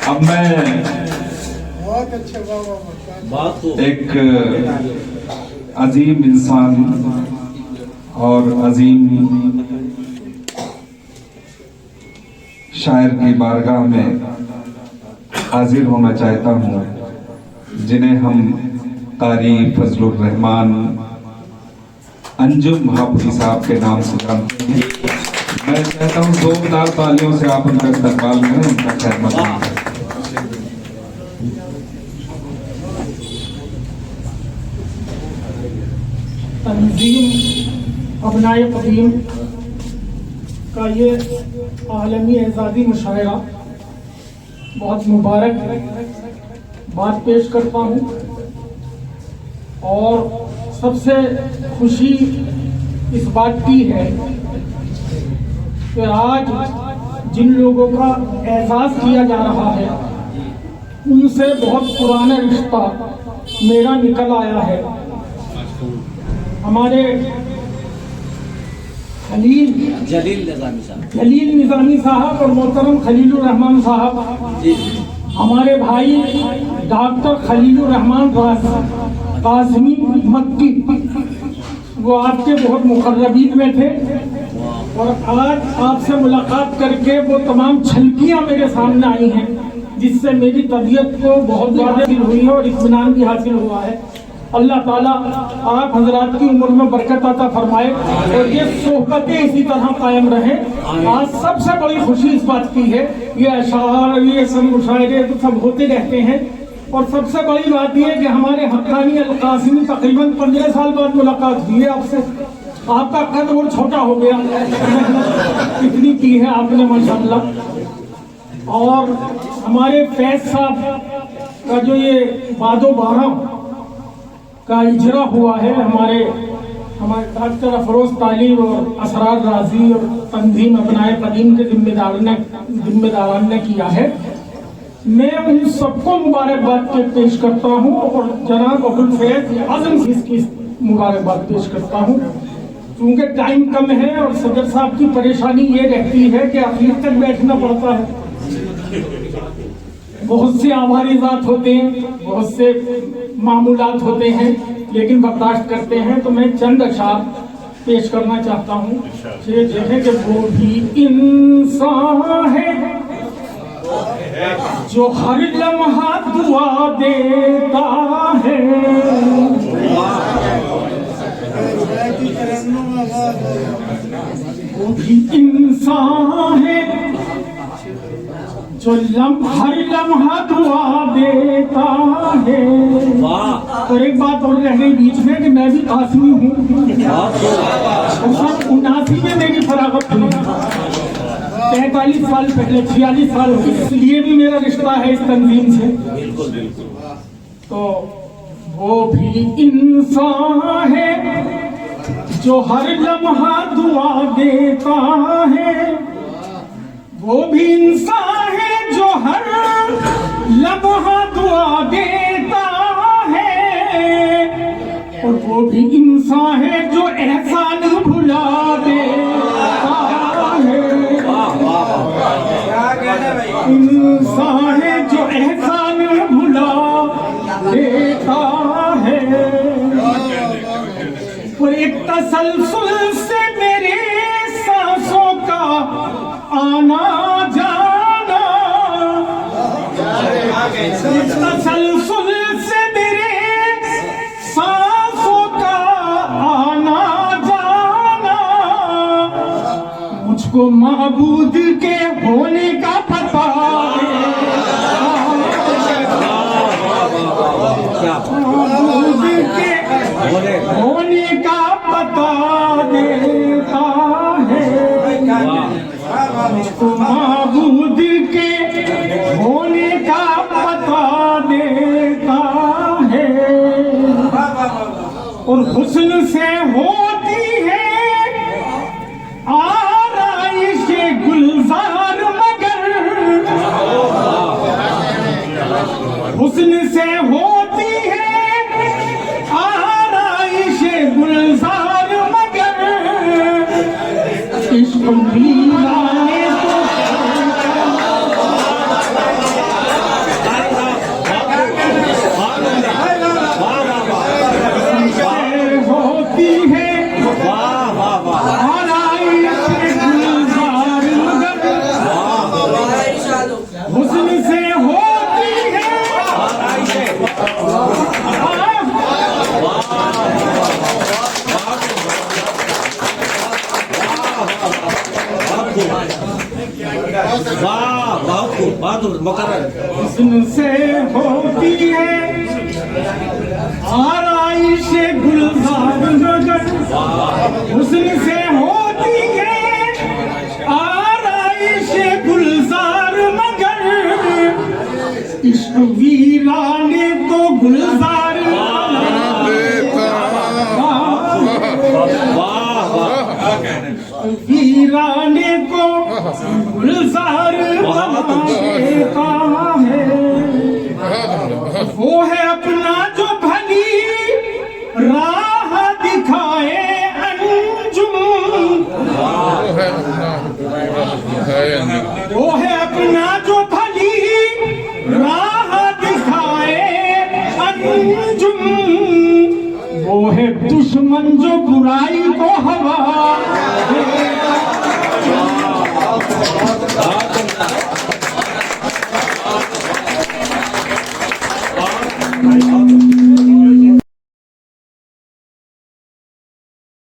अब मैं बहुत अच्छे एक अजीम इंसान और अजीम शायर की बारगाह में हाजिर होना चाहता हूँ, जिन्हें हम कारी फजलुर रहमान अंजुम महापुरी साहब के नाम से जानते हैं। मैं चाहता हूँ जोरदार तालियों से आप उनका इस्तकबाल करें, उनका खैर मक़दम करें। तंजीम अबनाए कदीम का ये आलमी एजाज़ी मुशायरा बहुत मुबारक बात पेश करता हूँ। और सबसे खुशी इस बात की है कि आज जिन लोगों का एजाज़ किया जा रहा है उनसे बहुत पुराना रिश्ता मेरा निकल आया है। हमारे जलील निज़ामी साहब और मोहतरम खलीलुर रहमान साहब, हमारे भाई डॉक्टर खलीलुर रहमान काज़मी मक्की, वो आपके बहुत मुक़र्रबीन में थे और आज आपसे मुलाकात करके वो तमाम छलकियाँ मेरे सामने आई हैं, जिससे मेरी तबीयत को बहुत ज़्यादा हुई है और इत्मीनान भी हासिल हुआ है। अल्लाह ताला आप हजरात की उम्र में बरकत अता फरमाए और ये सोहबतें इसी तरह कायम रहें। आज सबसे बड़ी खुशी इस बात की है, ये अशार ये सब मुशायरे तो सब होते रहते हैं और सबसे बड़ी बात यह है कि हमारे हक्कानी अल काज़मी तकरीबन 15 साल बाद मुलाकात हुई है आपसे। आपका कद और छोटा हो गया, इतनी की है आपने माशाअल्लाह। और हमारे फैज साहब का जो ये बादो बारह का इजरा हुआ है, हमारे डॉक्टर अफरोज तालिब और असरार राजी और तंजीम अबनाए कदीम के जिम्मेदारान ने किया है। मैं उन सबको मुबारकबाद पेश करता हूँ और जनाब अब्दुल फैज आजम इसकी मुबारकबाद पेश करता हूँ। क्योंकि टाइम कम है और सदर साहब की परेशानी ये रहती है कि आखिर तक बैठना पड़ता है। बहुत से आवारिजात होते हैं, बहुत से मामूलात होते हैं, लेकिन बर्दाश्त करते हैं। तो मैं चंद अशार पेश करना चाहता हूँ। ये देखें कि वो भी इंसान है जो हर लम्हा दुआ देता है, वो भी इंसान है जो हर लम्हा दुआ देता है। और एक बात और रह गई बीच में कि मैं भी कासमी हूँ और 79 में मेरी फरागत हुई, 43 साल पहले 46 साल हो, इसलिए भी मेरा रिश्ता है इस तंजीम से। तो वो भी इंसान है जो हर लम्हा दुआ देता है, वो भी इंसान है जो हर लम्हा दुआ देता है, और वो भी इंसान है जो एहसान भुला देता है। इंसान है जो एहसान भुला देता है। और एक तसलसल से मेरे सांसों का आना जाना, तसलसल से मेरे सांसों का आना जाना, मुझको महबूद के होने का पता महबूद के होने का पता देता है, मुझको महबूद के होने का पता देता है। और हुस्न से होती है आराइश गुलजार, मगर हुस्न से होती है आराइश गुलजार, मगर इश्क भी लाने वाह बहुत खूब बहादुर मुकर्रर उनसे होती है आराइश गुलजार नगर, उनसे होती है आराइश गुलजार मगर, इश्क वीराने को गुलजार वीराने को गुलजार देता है। वो है अपना जो भली राह दिखाए अंजुम, वो है अपना जो भली राह दिखाए अंजुम, वो है दुश्मन जो बुराई